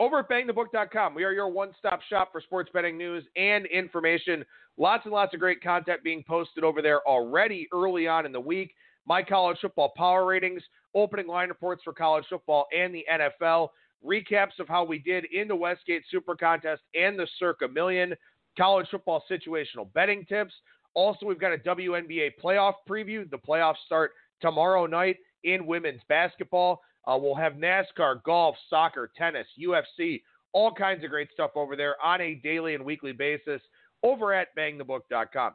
over at BangTheBook.com. We are your one-stop shop for sports betting news and information. Lots and lots of great content being posted over there already early on in the week. My college football power ratings, opening line reports for college football and the NFL, recaps of how we did in the Westgate Super Contest and the Circa Million, college football situational betting tips. Also, we've got a WNBA playoff preview. The playoffs start tomorrow night in women's basketball. We'll have NASCAR, golf, soccer, tennis, UFC, all kinds of great stuff over there on a daily and weekly basis over at BangTheBook.com.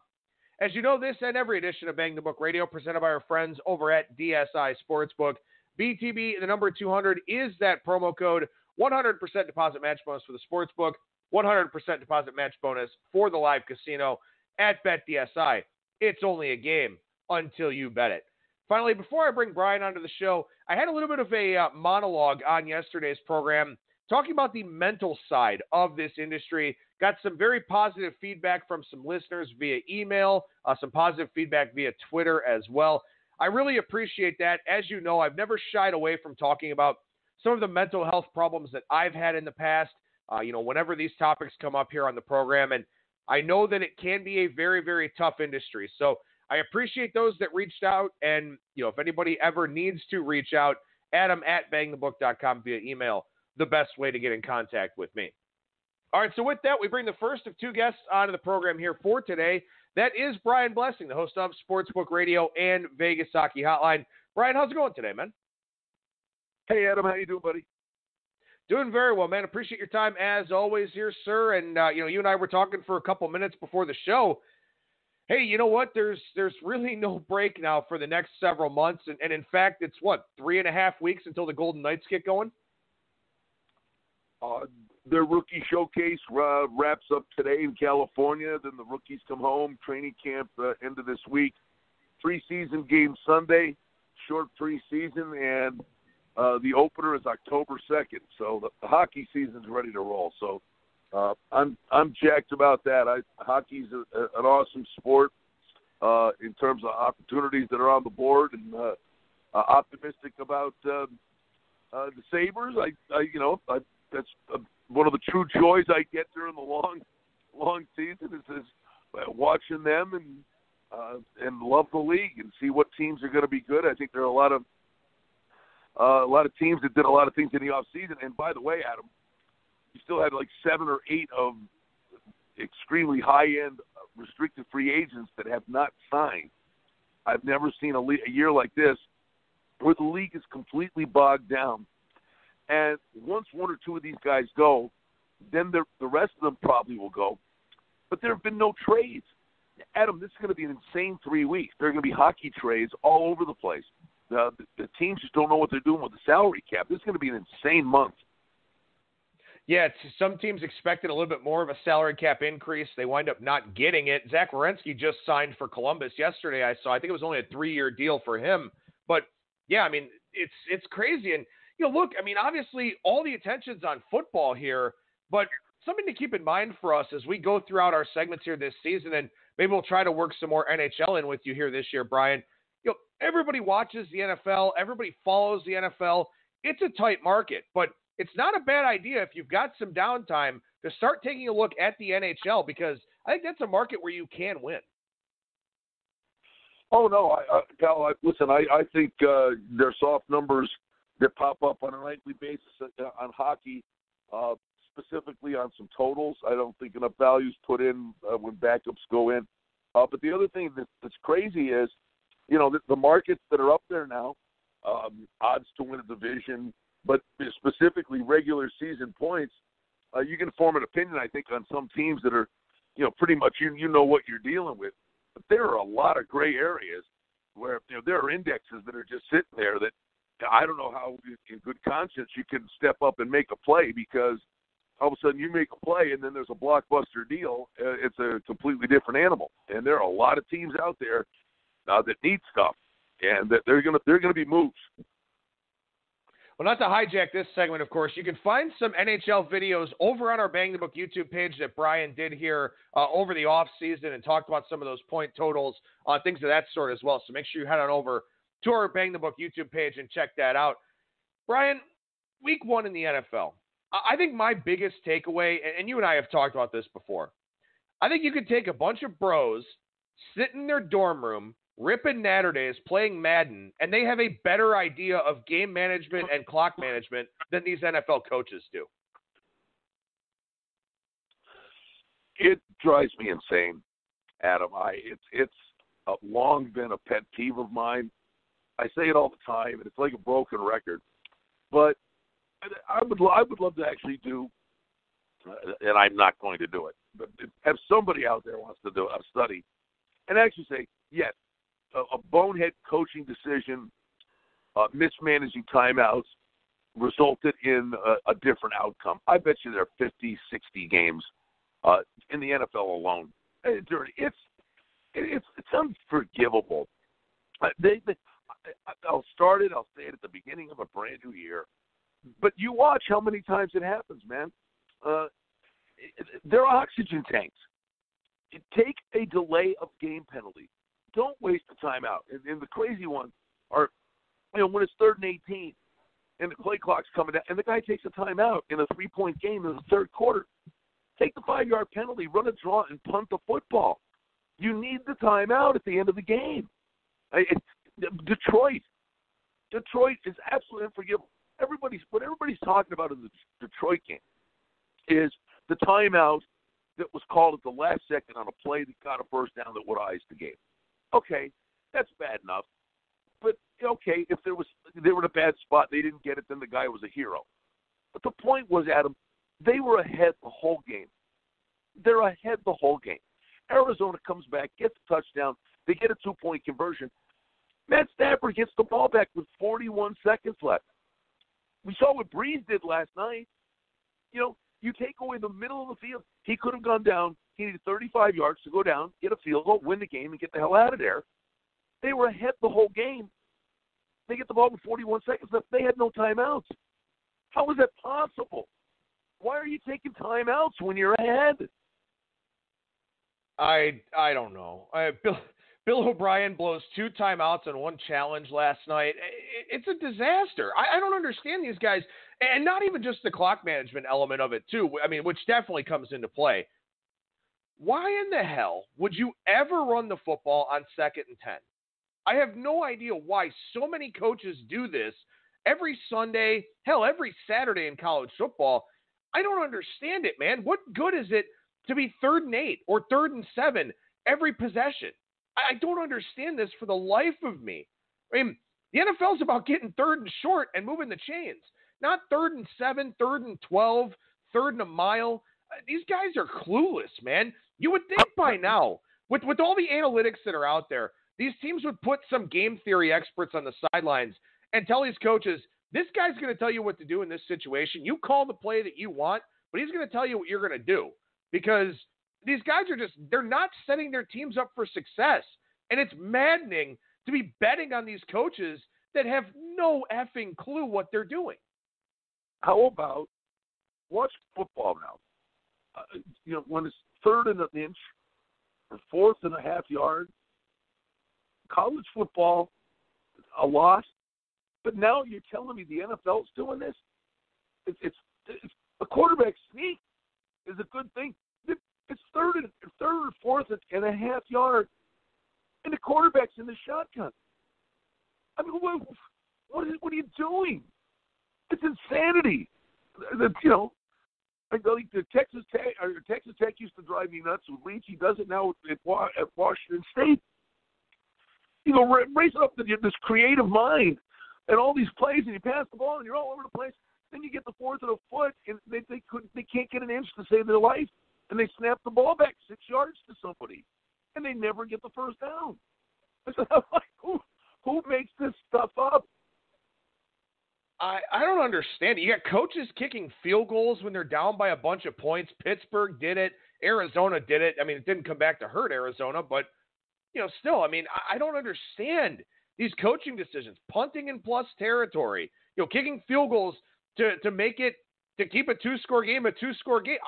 As you know, this and every edition of Bang the Book Radio presented by our friends over at DSI Sportsbook. BTB, the number 200, is that promo code. 100% deposit match bonus for the Sportsbook, 100% deposit match bonus for the live casino at BetDSI. It's only a game until you bet it. Finally, before I bring Brian onto the show, I had a little bit of a monologue on yesterday's program talking about the mental side of this industry. Got some very positive feedback from some listeners via email, some positive feedback via Twitter as well. I really appreciate that. As you know, I've never shied away from talking about some of the mental health problems that I've had in the past, whenever these topics come up here on the program. And I know that it can be a very, very tough industry. So I appreciate those that reached out. And, if anybody ever needs to reach out, Adam at BangTheBook.com via email, the best way to get in contact with me. All right, so with that, we bring the first of two guests onto the program here for today. That is Brian Blessing, the host of Sportsbook Radio and Vegas Hockey Hotline. Brian, how's it going today, man? Hey, Adam, how you doing, buddy? Doing very well, man. Appreciate your time as always here, sir. And, you and I were talking for a couple minutes before the show. Hey, you know what? There's really no break now for the next several months. And in fact, it's 3.5 weeks until the Golden Knights get going? Their rookie showcase wraps up today in California. Then the rookies come home. Training camp end of this week. Preseason game Sunday, short preseason, and the opener is October 2nd. So the hockey season's ready to roll. So I'm jacked about that. Hockey's an awesome sport in terms of opportunities that are on the board, and optimistic about the Sabres. That's one of the true joys I get during the long season is watching them and love the league and see what teams are going to be good. I think there are a lot of teams that did a lot of things in the off season. And by the way, Adam, you still had like 7 or 8 of extremely high end restricted free agents that have not signed. I've never seen a year like this where the league is completely bogged down. And once 1 or 2 of these guys go, then the rest of them probably will go. But there have been no trades. Adam, this is going to be an insane 3 weeks. There are going to be hockey trades all over the place. The teams just don't know what they're doing with the salary cap. This is going to be an insane month. Yeah, some teams expected a little bit more of a salary cap increase. They wind up not getting it. Zach Werenski just signed for Columbus yesterday, I saw. I think it was only a 3-year deal for him. But, yeah, I mean, it's crazy. And, look, I mean, obviously all the attention's on football here, but something to keep in mind for us as we go throughout our segments here this season, and maybe we'll try to work some more NHL in with you here this year, Brian. Everybody watches the NFL. Everybody follows the NFL. It's a tight market, but it's not a bad idea if you've got some downtime to start taking a look at the NHL, because I think that's a market where you can win. Oh, no, pal, listen, I think their soft numbers that pop up on a nightly basis on hockey, specifically on some totals. I don't think enough value's put in when backups go in. But the other thing that's crazy is, the markets that are up there now, odds to win a division, but specifically regular season points, you can form an opinion, I think, on some teams that are, pretty much you know what you're dealing with. But there are a lot of gray areas where, there are indexes that are just sitting there that I don't know how in good conscience you can step up and make a play, because all of a sudden you make a play and then there's a blockbuster deal. It's a completely different animal. And there are a lot of teams out there that need stuff, and that they're gonna be moves. Well, not to hijack this segment, of course, you can find some NHL videos over on our Bang the Book YouTube page that Brian did here over the offseason and talked about some of those point totals, things of that sort as well. So make sure you head on over to our Bang the Book YouTube page and check that out. Brian, week 1 in the NFL. I think my biggest takeaway, and you and I have talked about this before, I think you could take a bunch of bros, sit in their dorm room, ripping Natterdays, playing Madden, and they have a better idea of game management and clock management than these NFL coaches do. It drives me insane, Adam. It's long been a pet peeve of mine. I say it all the time, and it's like a broken record. But I would love to actually do, and I'm not going to do it, but have somebody out there wants to do a study and actually say, yes, a bonehead coaching decision, mismanaging timeouts resulted in a different outcome. I bet you there are 50, 60 games in the NFL alone. It's unforgivable. I'll start it. I'll say it at the beginning of a brand new year. But you watch how many times it happens, man. They're oxygen tanks. Take a delay of game penalty. Don't waste the timeout. And the crazy ones are, when it's 3rd and 18 and the play clock's coming down and the guy takes a timeout in a 3-point game in the third quarter, take the 5-yard penalty, run a draw, and punt the football. You need the timeout at the end of the game. Detroit is absolutely unforgivable. What everybody's talking about in the Detroit game is the timeout that was called at the last second on a play that got a first down that would ice the game. Okay, that's bad enough. But okay, if they were in a bad spot, they didn't get it, then the guy was a hero. But the point was, Adam, they were ahead the whole game. They're ahead the whole game. Arizona comes back, gets a touchdown. They get a 2-point conversion. Matt Stafford gets the ball back with 41 seconds left. We saw what Breeze did last night. You take away the middle of the field. He could have gone down. He needed 35 yards to go down, get a field goal, win the game, and get the hell out of there. They were ahead the whole game. They get the ball with 41 seconds left. They had no timeouts. How is that possible? Why are you taking timeouts when you're ahead? I don't know. Bill O'Brien blows 2 timeouts and 1 challenge last night. It's a disaster. I don't understand these guys, and not even just the clock management element of it, too. I mean, which definitely comes into play. Why in the hell would you ever run the football on 2nd and 10? I have no idea why so many coaches do this every Sunday, hell, every Saturday in college football. I don't understand it, man. What good is it to be 3rd and 8 or 3rd and 7 every possession? I don't understand this for the life of me. I mean, the NFL is about getting 3rd and short and moving the chains, not 3rd and 7, 3rd and 12, 3rd and a mile. These guys are clueless, man. You would think by now, with all the analytics that are out there, these teams would put some game theory experts on the sidelines and tell these coaches, this guy's going to tell you what to do in this situation. You call the play that you want, but he's going to tell you what you're going to do. Because these guys they're not setting their teams up for success. And it's maddening to be betting on these coaches that have no effing clue what they're doing. How about watch football now? When it's 3rd and an inch or 4th and a half yard, college football, a loss. But now you're telling me the NFL's doing this? It's a quarterback sneak is a good thing. It's 3rd or 4th and a half yard, and the quarterback's in the shotgun. I mean, what are you doing? It's insanity. I think the Texas Tech used to drive me nuts with Leach. He does it now at Washington State. Raise up this creative mind and all these plays, and you pass the ball, and you're all over the place. Then you get the 4th of the foot, and they can't get an inch to save their life, and they snap the ball back 6 yards to somebody, and they never get the first down. Who makes this stuff up? I don't understand it. You got coaches kicking field goals when they're down by a bunch of points. Pittsburgh did it. Arizona did it. I mean, it didn't come back to hurt Arizona, but, still, I mean, I don't understand these coaching decisions. Punting in plus territory, kicking field goals to make it, to keep a 2-score game a 2-score game.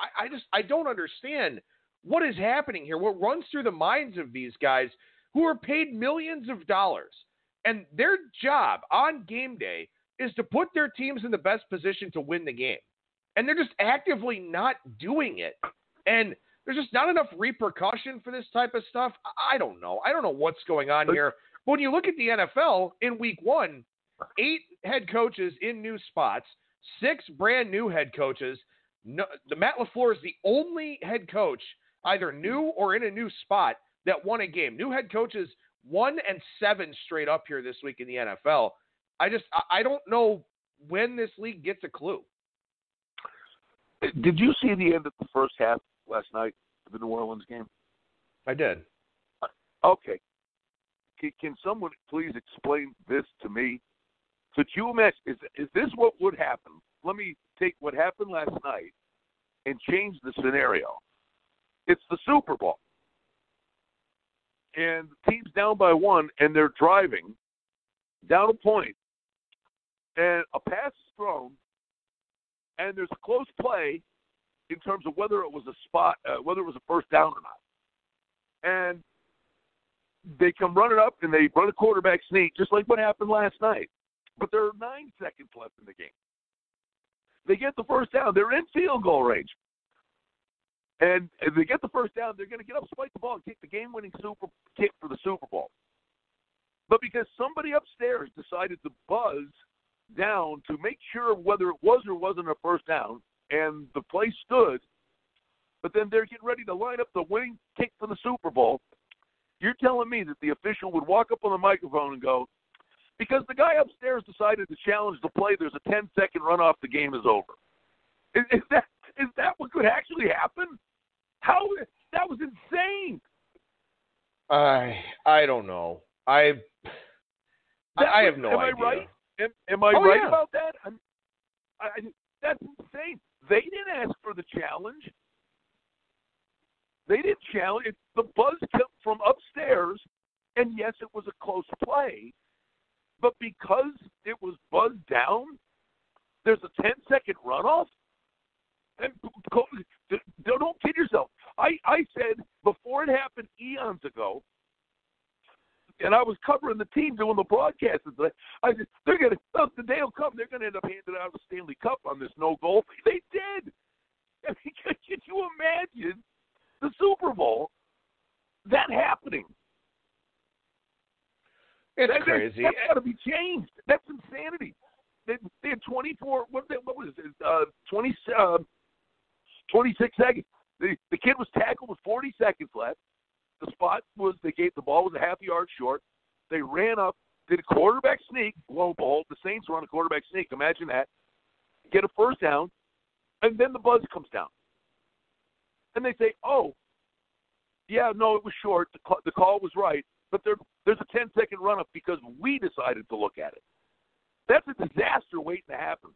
I don't understand what is happening here. What runs through the minds of these guys who are paid millions of dollars, and their job on game day is to put their teams in the best position to win the game. and they're just actively not doing it. And there's just not enough repercussion for this type of stuff. I don't know. I don't know what's going on here. But when you look at the NFL in week 1, 8 head coaches in new spots, 6 brand new head coaches. No, the Matt LaFleur is the only head coach, either new or in a new spot, that won a game. New head coaches 1-7 straight up here this week in the NFL. I don't know when this league gets a clue. Did you see the end of the first half last night of the New Orleans game? I did. Okay. Can someone please explain this to me? Could you imagine, is this what would happen? Let me take what happened last night and change the scenario. It's the Super Bowl. And the team's down by 1, and they're driving down a point, and a pass is thrown, and there's a close play in terms of whether it was whether it was a first down or not. And they come running up, and they run a quarterback sneak, just like what happened last night. But there are 9 seconds left in the game. They get the first down. They're in field goal range. And if they get the first down, they're going to get up, spike the ball, and kick the game-winning kick for the Super Bowl. But because somebody upstairs decided to buzz down to make sure whether it was or wasn't a first down, and the play stood, but then they're getting ready to line up the winning kick for the Super Bowl, you're telling me that the official would walk up on the microphone and go, because the guy upstairs decided to challenge the play, there's a 10-second runoff, the game is over. Is that what could actually happen? How? That was insane. I don't know. I have no idea. Am I right? Am I right about that? That's insane. They didn't ask for the challenge. They didn't challenge it. The buzz came from upstairs, and yes, it was a close play, but because it was buzzed down, there's a 10-second runoff? And don't kid yourself. I said before it happened eons ago, and I was covering the team doing the broadcast. I said, the day will come, they're going to end up handing out a Stanley Cup on this no-goal. They did. I mean, could you imagine the Super Bowl, that happening? It's crazy. That's got to be changed. That's insanity. They had 24, what was it, 26 seconds. The kid was tackled with 40 seconds left. The spot was, the ball was a half yard short. They ran up, did a quarterback sneak. Lo and behold, the Saints run a quarterback sneak. Imagine that. Get a first down, and then the buzz comes down. And they say, oh, yeah, no, it was short. The call was right, but there's a 10-second run-up because we decided to look at it. That's a disaster waiting to happen.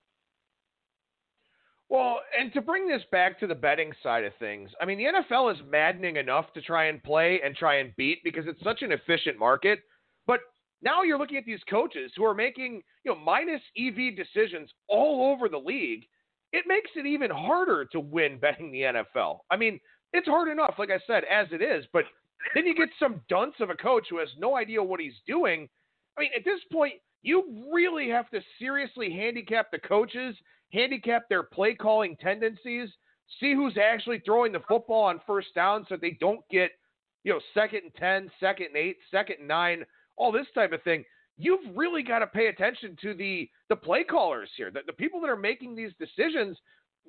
Well, and to bring this back to the betting side of things, I mean, the NFL is maddening enough to try and play and try and beat because it's such an efficient market. But now you're looking at these coaches who are making, minus EV decisions all over the league. It makes it even harder to win betting the NFL. I mean, it's hard enough, like I said, as it is. But then you get some dunce of a coach who has no idea what he's doing. I mean, at this point, you really have to seriously handicap the coaches, handicap their play calling tendencies, see who's actually throwing the football on first down so that they don't get, 2nd and 10, 2nd and 8, 2nd and 9, all this type of thing. You've really got to pay attention to the play callers here, the people that are making these decisions.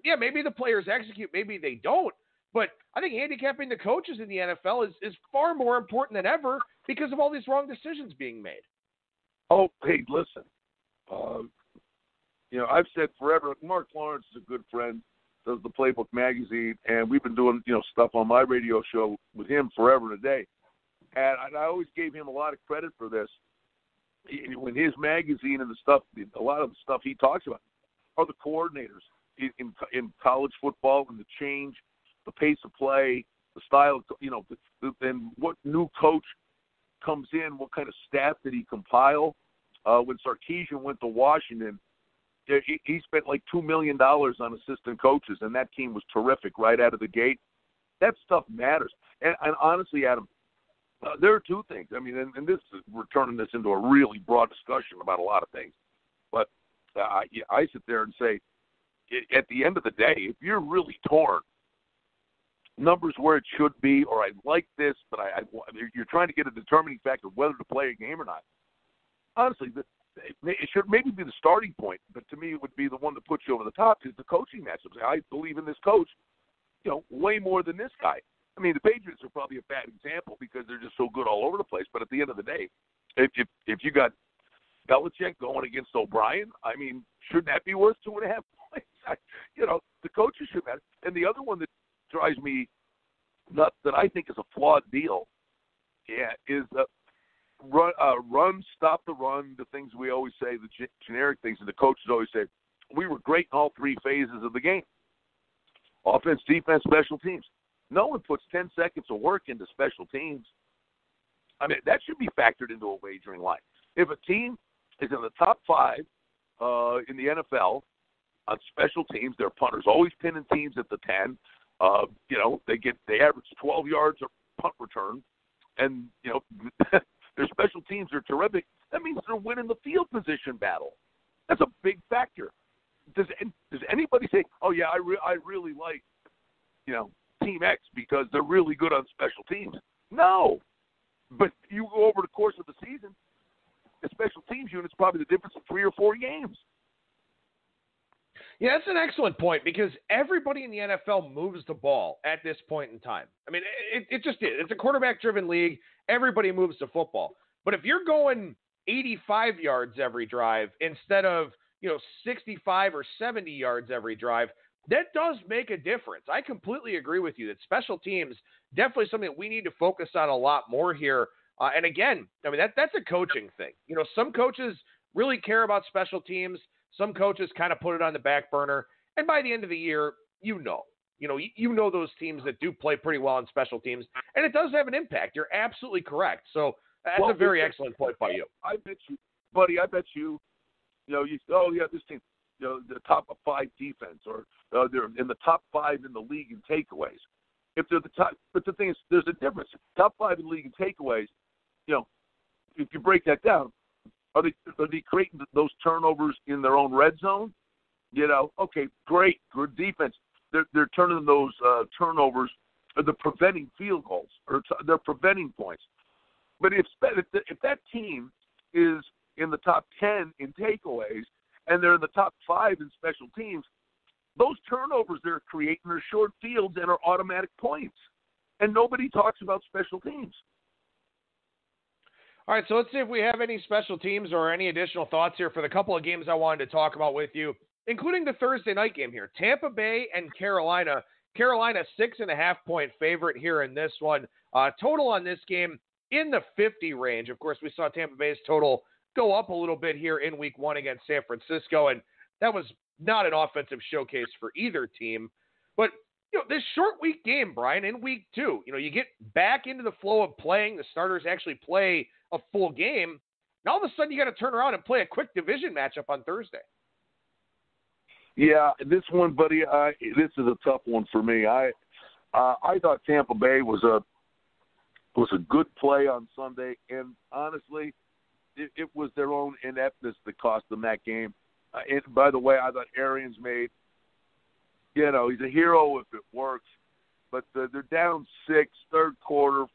Yeah, maybe the players execute, maybe they don't. But I think handicapping the coaches in the NFL is far more important than ever because of all these wrong decisions being made. Oh, hey, listen. I've said forever, Mark Lawrence is a good friend, does the Playbook magazine, and we've been doing, stuff on my radio show with him forever and a day. And I always gave him a lot of credit for this. When his magazine and the stuff, a lot of the stuff he talks about are the coordinators in college football and the change, the pace of play, the style, and what new coach comes in, what kind of staff did he compile. When Sarkisian went to Washington, he spent like $2 million on assistant coaches, and that team was terrific right out of the gate. That stuff matters. And honestly, Adam, there are two things. I mean, and this we're turning this into a really broad discussion about a lot of things. But I sit there and say, at the end of the day, if you're really torn, numbers where it should be, or I like this, but you're trying to get a determining factor of whether to play a game or not. Honestly, it should maybe be the starting point, but to me it would be the one that puts you over the top is the coaching matchups. I believe in this coach, way more than this guy. I mean, the Patriots are probably a bad example because they're just so good all over the place. But at the end of the day, if you got Belichick going against O'Brien, I mean, shouldn't that be worth 2.5 points? The coaches should matter. And the other one that drives me nuts that I think is a flawed deal, is the run, stop the run, the things we always say, the generic things, and the coaches always say, we were great in all three phases of the game. Offense, defense, special teams. No one puts 10 seconds of work into special teams. I mean, that should be factored into a wagering line. If a team is in the top 5 in the NFL on special teams, their punters always pinning teams at the 10. They average 12 yards of punt return, and their special teams are terrific. That means they're winning the field position battle. That's a big factor. Does anybody say, "Oh yeah, I really like Team X because they're really good on special teams"? No, but you go over the course of the season, the special teams unit's probably the difference of 3 or 4 games. Yeah, that's an excellent point because everybody in the NFL moves the ball at this point in time. I mean, it just is. It's a quarterback-driven league. Everybody moves the football. But if you're going 85 yards every drive instead of 65 or 70 yards every drive, that does make a difference. I completely agree with you that special teams definitely something that we need to focus on a lot more here. And again, I mean, that's a coaching thing. Some coaches really care about special teams. Some coaches kind of put it on the back burner. And by the end of the year, those teams that do play pretty well on special teams, and it does have an impact. You're absolutely correct. So that's a very excellent point by you. I bet you, buddy, this team, the top 5 defense, or they're in the top 5 in the league in takeaways. If they're the top, but the thing is, there's a difference. Top 5 in the league in takeaways, if you break that down, are they creating those turnovers in their own red zone? Okay, great, good defense. They're turning those turnovers, or they're preventing field goals, or they're preventing points. But if that team is in the top 10 in takeaways, and they're in the top 5 in special teams, those turnovers they're creating are short fields and are automatic points. And nobody talks about special teams. All right, so let's see if we have any special teams or any additional thoughts here for the couple of games I wanted to talk about with you, including the Thursday night game here. Tampa Bay and Carolina. Carolina 6.5-point favorite here in this one. Total on this game in the 50 range. Of course, we saw Tampa Bay's total go up a little bit here in week 1 against San Francisco, and that was not an offensive showcase for either team. But, this short week game, Brian, in week 2, you get back into the flow of playing. The starters actually play a full game. And all of a sudden, you got to turn around and play a quick division matchup on Thursday. Yeah, this one, buddy, this is a tough one for me. I thought Tampa Bay was a good play on Sunday, and honestly, it was their own ineptness that cost them that game. And by the way, I thought Arians made, he's a hero if it works, but they're down 6, third quarter.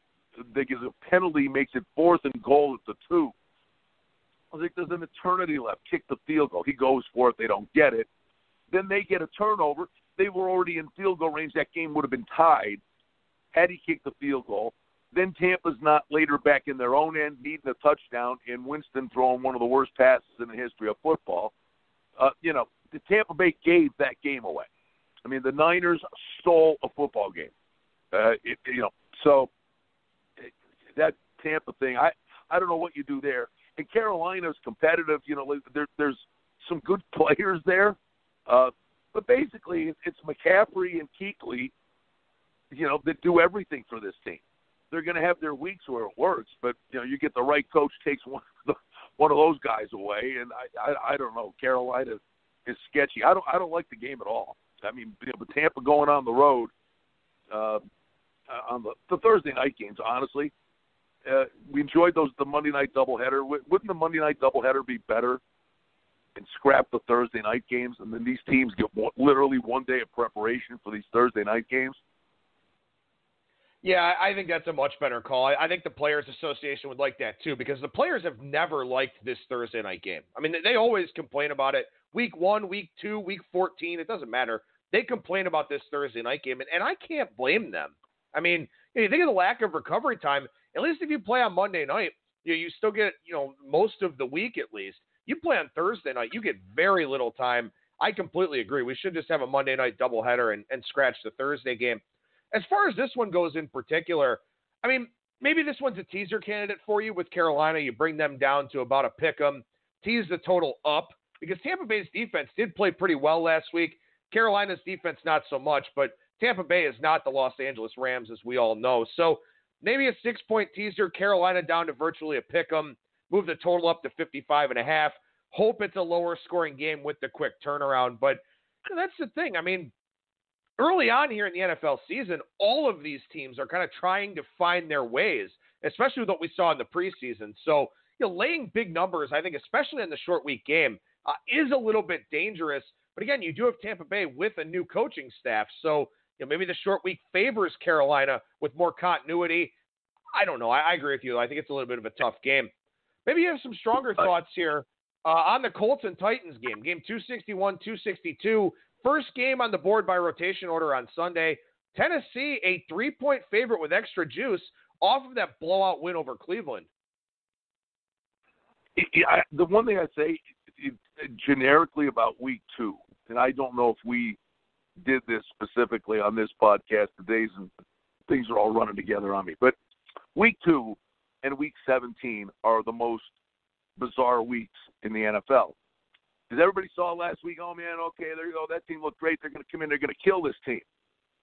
They get a penalty, makes it 4th and goal at the 2. I was like, there's an eternity left. Kick the field goal. He goes for it. They don't get it. Then they get a turnover. They were already in field goal range. That game would have been tied had he kicked the field goal. Then Tampa's not later back in their own end, needing a touchdown, and Winston throwing one of the worst passes in the history of football. The Tampa Bay gave that game away. I mean, the Niners stole a football game. So that Tampa thing, I don't know what you do there. And Carolina's competitive. There's some good players there. But basically, it's McCaffrey and Kuechly, that do everything for this team. They're going to have their weeks where it works, but you get the right coach takes one of those guys away, and I don't know. Carolina is sketchy. I don't like the game at all. I mean, with Tampa going on the road on the Thursday night games, honestly, we enjoyed the Monday night doubleheader. Wouldn't the Monday night doubleheader be better and scrap the Thursday night games, and then these teams get literally 1 day of preparation for these Thursday night games? Yeah, I think that's a much better call. I think the Players Association would like that too, because the players have never liked this Thursday night game. I mean, they always complain about it. Week 1, week 2, week 14, it doesn't matter. They complain about this Thursday night game, and I can't blame them. I mean, you think of the lack of recovery time. At least if you play on Monday night, you still get, most of the week at least. You play on Thursday night, you get very little time. I completely agree. We should just have a Monday night doubleheader and scratch the Thursday game. As far as this one goes in particular, I mean, maybe this one's a teaser candidate for you with Carolina. You bring them down to about a pick 'em, tease the total up, because Tampa Bay's defense did play pretty well last week. Carolina's defense not so much, but Tampa Bay is not the Los Angeles Rams, as we all know. So maybe a 6-point teaser, Carolina down to virtually a pick 'em, move the total up to 55.5. Hope it's a lower scoring game with the quick turnaround. But that's the thing. I mean, early on here in the NFL season, all of these teams are kind of trying to find their ways, especially with what we saw in the preseason. So, laying big numbers, I think, especially in the short week game, is a little bit dangerous. But again, you do have Tampa Bay with a new coaching staff. So, maybe the short week favors Carolina with more continuity. I don't know. I agree with you. I think it's a little bit of a tough game. Maybe you have some stronger thoughts here on the Colts and Titans game. Game 261, 262. First game on the board by rotation order on Sunday. Tennessee, a 3-point favorite with extra juice off of that blowout win over Cleveland. The one thing I say generically about week 2, and I don't know if we did this specifically on this podcast, the days and things are all running together on me, but week 2 and week 17 are the most bizarre weeks in the NFL. Because everybody saw last week, oh, man, okay, there you go. That team looked great. They're going to come in. They're going to kill this team.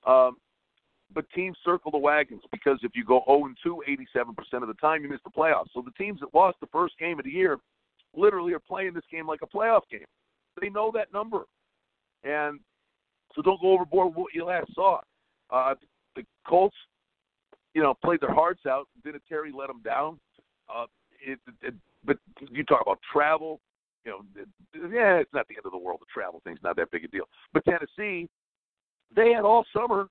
But teams circle the wagons because if you go 0-2, 87% of the time, you miss the playoffs. So the teams that lost the first game of the year literally are playing this game like a playoff game. They know that number. And so don't go overboard with what you last saw. The Colts, played their hearts out. Vinatieri let them down. But you talk about travel. It's not the end of the world. The travel thing's not that big a deal. But Tennessee, they had all summer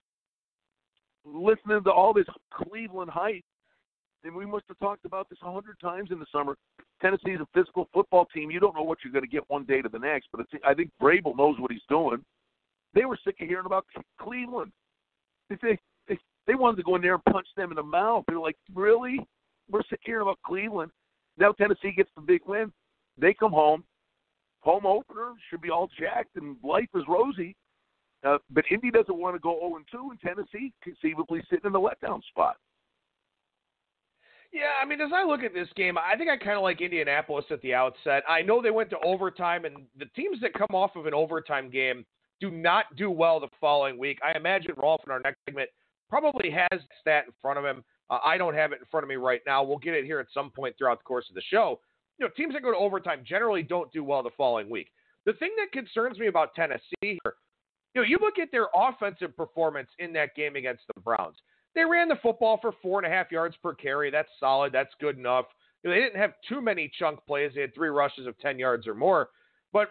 listening to all this Cleveland hype, and we must have talked about this 100 times in the summer. Tennessee is a physical football team. You don't know what you're going to get one day to the next, but I think Vrabel knows what he's doing. They were sick of hearing about Cleveland. They wanted to go in there and punch them in the mouth. They were like, really? We're sick of hearing about Cleveland. Now Tennessee gets the big win. They come home. Home opener should be all jacked and life is rosy. But Indy doesn't want to go 0-2, and Tennessee conceivably sitting in the letdown spot. Yeah, I mean, as I look at this game, I think I kind of like Indianapolis at the outset. I know they went to overtime, and the teams that come off of an overtime game do not do well the following week. I imagine Rolf in our next segment probably has that stat in front of him. I don't have it in front of me right now. We'll get it here at some point throughout the course of the show. Teams that go to overtime generally don't do well the following week. The thing that concerns me about Tennessee here, you look at their offensive performance in that game against the Browns. They ran the football for 4.5 yards per carry. That's solid. That's good enough. They didn't have too many chunk plays. They had 3 rushes of 10 yards or more. But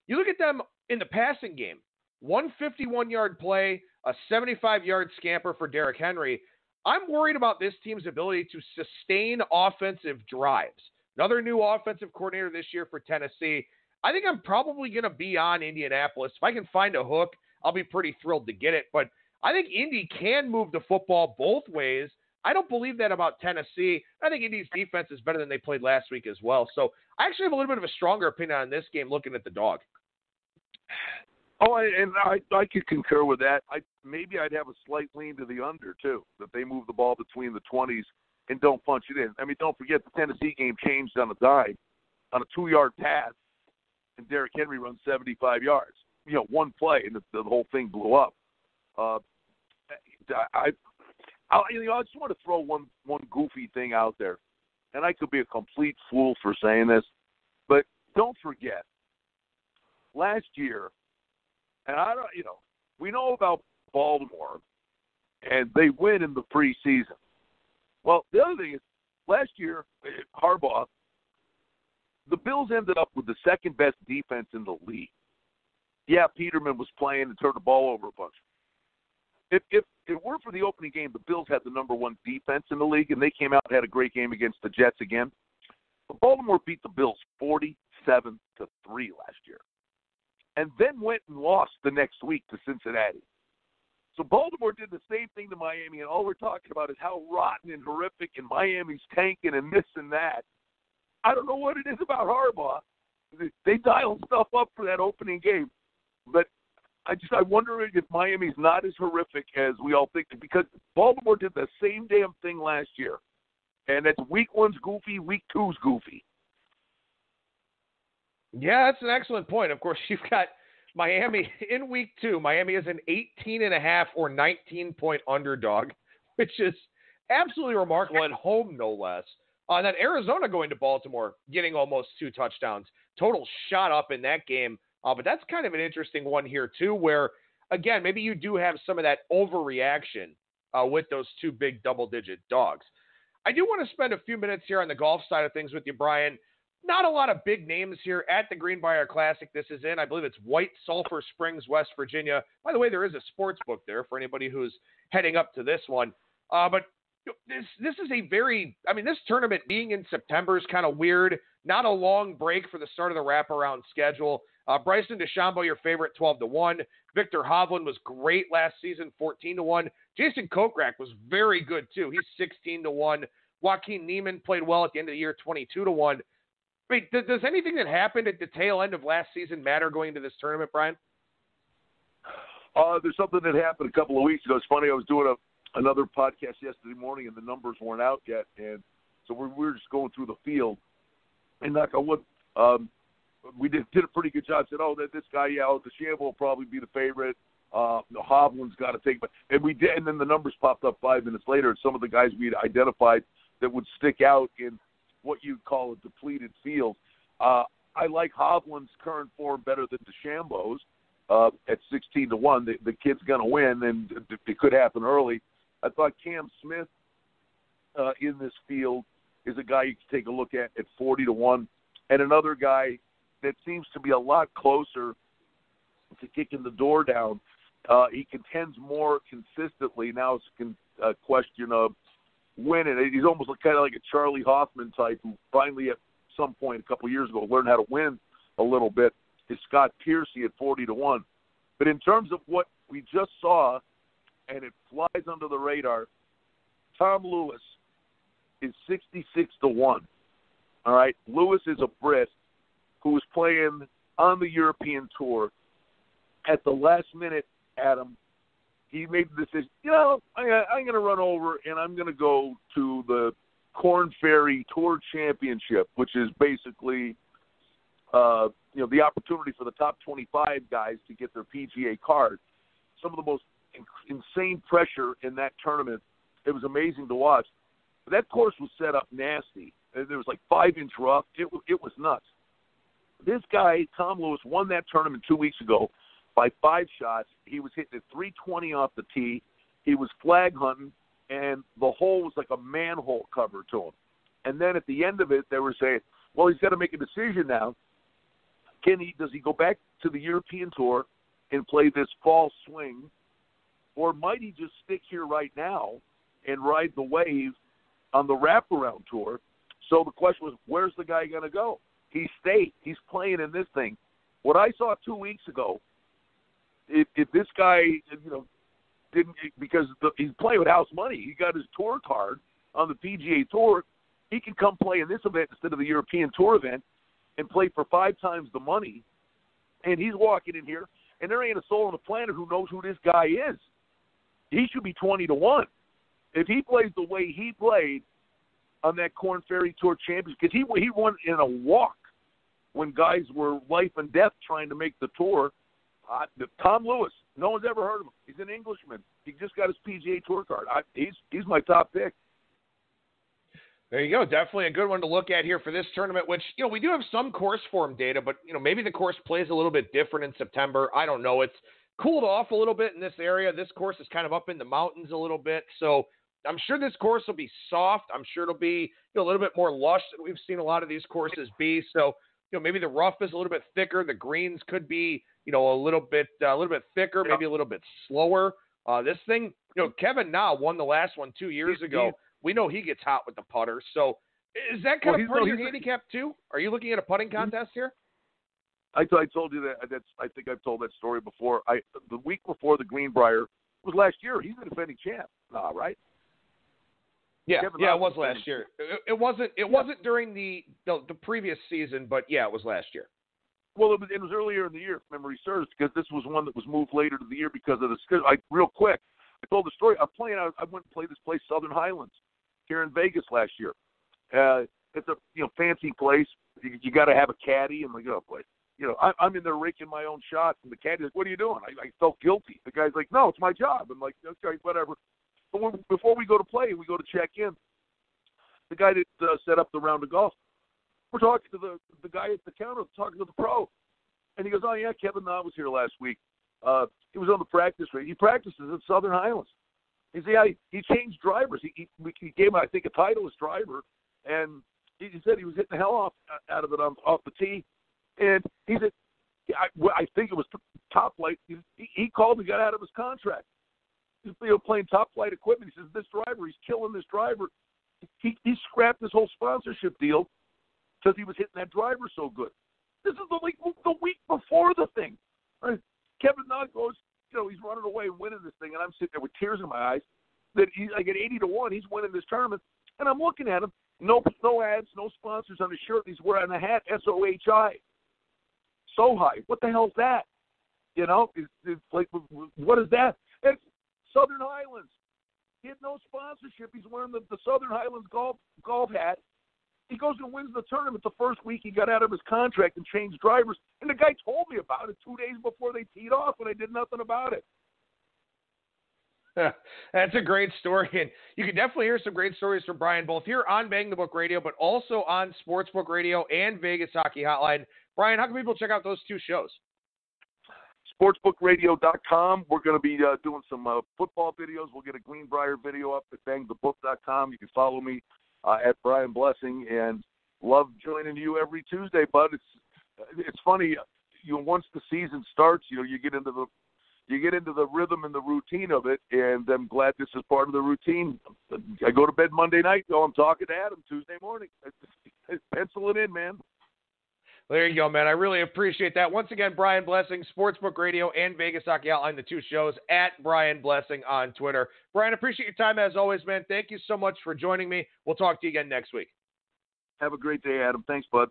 you look at them in the passing game, 151-yard play, a 75-yard scamper for Derrick Henry. I'm worried about this team's ability to sustain offensive drives. Another new offensive coordinator this year for Tennessee. I think I'm probably going to be on Indianapolis. If I can find a hook, I'll be pretty thrilled to get it. But I think Indy can move the football both ways. I don't believe that about Tennessee. I think Indy's defense is better than they played last week as well. So I actually have a little bit of a stronger opinion on this game looking at the dog. Oh, and I could concur with that. Maybe I'd have a slight lean to the under, too, that they move the ball between the 20s and don't punch it in. I mean, don't forget the Tennessee game changed on a dime, on a 2-yard pass, and Derrick Henry runs 75 yards. One play, and the whole thing blew up. I just want to throw one goofy thing out there, and I could be a complete fool for saying this, but don't forget, last year, and we know about Baltimore, and they win in the preseason. Well, the other thing is, last year, Harbaugh the Bills ended up with the second-best defense in the league. Yeah, Peterman was playing and turned the ball over a bunch. If it weren't for the opening game, the Bills had the number one defense in the league, and they came out and had a great game against the Jets again. But Baltimore beat the Bills 47-3 last year, and then went and lost the next week to Cincinnati. So Baltimore did the same thing to Miami, and all we're talking about is how rotten and horrific, and Miami's tanking and this and that. I don't know what it is about Harbaugh. They dial stuff up for that opening game, but I wonder if Miami's not as horrific as we all think, because Baltimore did the same damn thing last year. And it's week one's goofy, week two's goofy. Yeah, that's an excellent point. Of course, you've got Miami in week two. Miami is an 18.5 or 19-point underdog, which is absolutely remarkable, at home no less. And then Arizona going to Baltimore, getting almost 2 touchdowns. Total shot up in that game. But that's kind of an interesting one here, too, where, again, maybe you do have some of that overreaction with those 2 big double-digit dogs. I do want to spend a few minutes here on the golf side of things with you, Brian. Not a lot of big names here at the Greenbrier Classic. This is in, I believe it's White Sulphur Springs, West Virginia. By the way, there is a sports book there for anybody who's heading up to this one. But this is a very, this tournament being in September is kind of weird. Not a long break for the start of the wraparound schedule. Bryson DeChambeau, your favorite, 12-1. Victor Hovland was great last season, 14-1. Jason Kokrak was very good, too. He's 16-1. Joaquin Neiman played well at the end of the year, 22-1. Wait, does anything that happened at the tail end of last season matter going into this tournament, Brian? There's something that happened a couple of weeks ago. It's funny, I was doing another podcast yesterday morning, and the numbers weren't out yet. And so we were just going through the field. And knock on wood, we did a pretty good job. Said, this guy, DeChambeau will probably be the favorite. Hovland's got to take, and we did. And then the numbers popped up 5 minutes later, and some of the guys we had identified that would stick out in what you'd call a depleted field. I like Hovland's current form better than DeChambeau's at 16-1. The kid's going to win, and it could happen early. I thought Cam Smith in this field is a guy you can take a look at 40-1, and another guy that seems to be a lot closer to kicking the door down. He contends more consistently. Now it's a question of winning. He's almost kind of like a Charlie Hoffman type who finally at some point a couple of years ago learned how to win a little bit. Is Scott Piercy at 40-1. But in terms of what we just saw, and it flies under the radar, Tom Lewis is 66-1. All right, Lewis is a Brit who was playing on the European Tour. At the last minute, Adam, he made the decision, I'm going to run over and I'm going to go to the Korn Ferry Tour Championship, which is basically, the opportunity for the top 25 guys to get their PGA card. Some of the most insane pressure in that tournament. It was amazing to watch. But that course was set up nasty. There was like 5-inch rough. It was nuts. This guy, Tom Lewis, won that tournament 2 weeks ago by 5 shots. He was hitting at 320 off the tee. He was flag hunting, and the hole was like a manhole cover to him. And then at the end of it, they were saying, well, he's got to make a decision now. Does he go back to the European Tour and play this fall swing, or might he just stick here right now and ride the wave on the wraparound tour? So the question was, where's the guy going to go? He stayed. He's playing in this thing. What I saw 2 weeks ago, if this guy, didn't, because he's playing with house money, he got his tour card on the PGA Tour, he can come play in this event instead of the European Tour event and play for 5 times the money. And he's walking in here, and there ain't a soul on the planet who knows who this guy is. He should be 20-1. If he plays the way he played on that Korn Ferry Tour Championship, because he won in a walk when guys were life and death trying to make the tour. Tom Lewis, no one's ever heard of him. He's an Englishman. He just got his PGA Tour card. He's my top pick. There you go. Definitely a good one to look at here for this tournament, which, we do have some course form data, but, maybe the course plays a little bit different in September. I don't know. It's cooled off a little bit in this area. This course is kind of up in the mountains a little bit. So I'm sure this course will be soft. I'm sure it'll be a little bit more lush than we've seen a lot of these courses be. So, maybe the rough is a little bit thicker. The greens could be, a little bit thicker, maybe a little bit slower. This thing, Kevin Na won the last one 2 years ago. We know he gets hot with the putter. So is that kind of part of your handicap too? Are you looking at a putting contest here? I told you that. I think I've told that story before. The week before the Greenbrier was last year. He's the defending champ, right? Yeah, it was last year. It wasn't during the previous season, but yeah, it was last year. Well, it was earlier in the year, if memory serves, because this was one that was moved later to the year because of the schedule. Real quick, I told the story. I went and played this place, Southern Highlands, here in Vegas last year. It's a fancy place. You got to have a caddy, and boy. I'm in there raking my own shots, and the caddy's like, "What are you doing?" I felt guilty. The guy's like, "No, it's my job." I'm like, "Okay, whatever." But before we go to play, we go to check in. The guy that set up the round of golf, we're talking to the guy at the counter, talking to the pro, and he goes, "Oh yeah, Kevin Na was here last week. He was on the practice range. He practices at Southern Highlands." He said, "Yeah, he changed drivers. He gave him, I think, a Titleist driver, and he said he was hitting the hell out of it off the tee." And he said, I think it was Top Flight. He called and got out of his contract. He's playing Top Flight equipment. He says, he's killing this driver. He scrapped his whole sponsorship deal because he was hitting that driver so good. This is the week before the thing. Right? Kevin Na goes, he's running away and winning this thing, and I'm sitting there with tears in my eyes. That I get 80-1, he's winning this tournament, and I'm looking at him. No ads, no sponsors on his shirt. He's wearing a hat, SOHI. So high. What the hell is that? It's like, what is that? It's Southern Highlands. He had no sponsorship. He's wearing the Southern Highlands golf hat. He goes and wins the tournament the first week he got out of his contract and changed drivers. And the guy told me about it 2 days before they teed off, and I did nothing about it. That's a great story, and you can definitely hear some great stories from Brian, both here on Bang the Book Radio, but also on Sportsbook Radio and Vegas Hockey Hotline. Brian, how can people check out those two shows? Sportsbookradio.com. We're going to be doing some football videos. We'll get a Greenbrier video up at BangTheBook.com. You can follow me at Brian Blessing, and love joining you every Tuesday, bud. It's funny. Once the season starts, you get into the rhythm and the routine of it, and I'm glad this is part of the routine. I go to bed Monday night, I'm talking to Adam Tuesday morning. Pencil it in, man. There you go, man. I really appreciate that. Once again, Brian Blessing, Sportsbook Radio, and Vegas Hockey Hotline, the two shows, at Brian Blessing on Twitter. Brian, appreciate your time as always, man. Thank you so much for joining me. We'll talk to you again next week. Have a great day, Adam. Thanks, bud.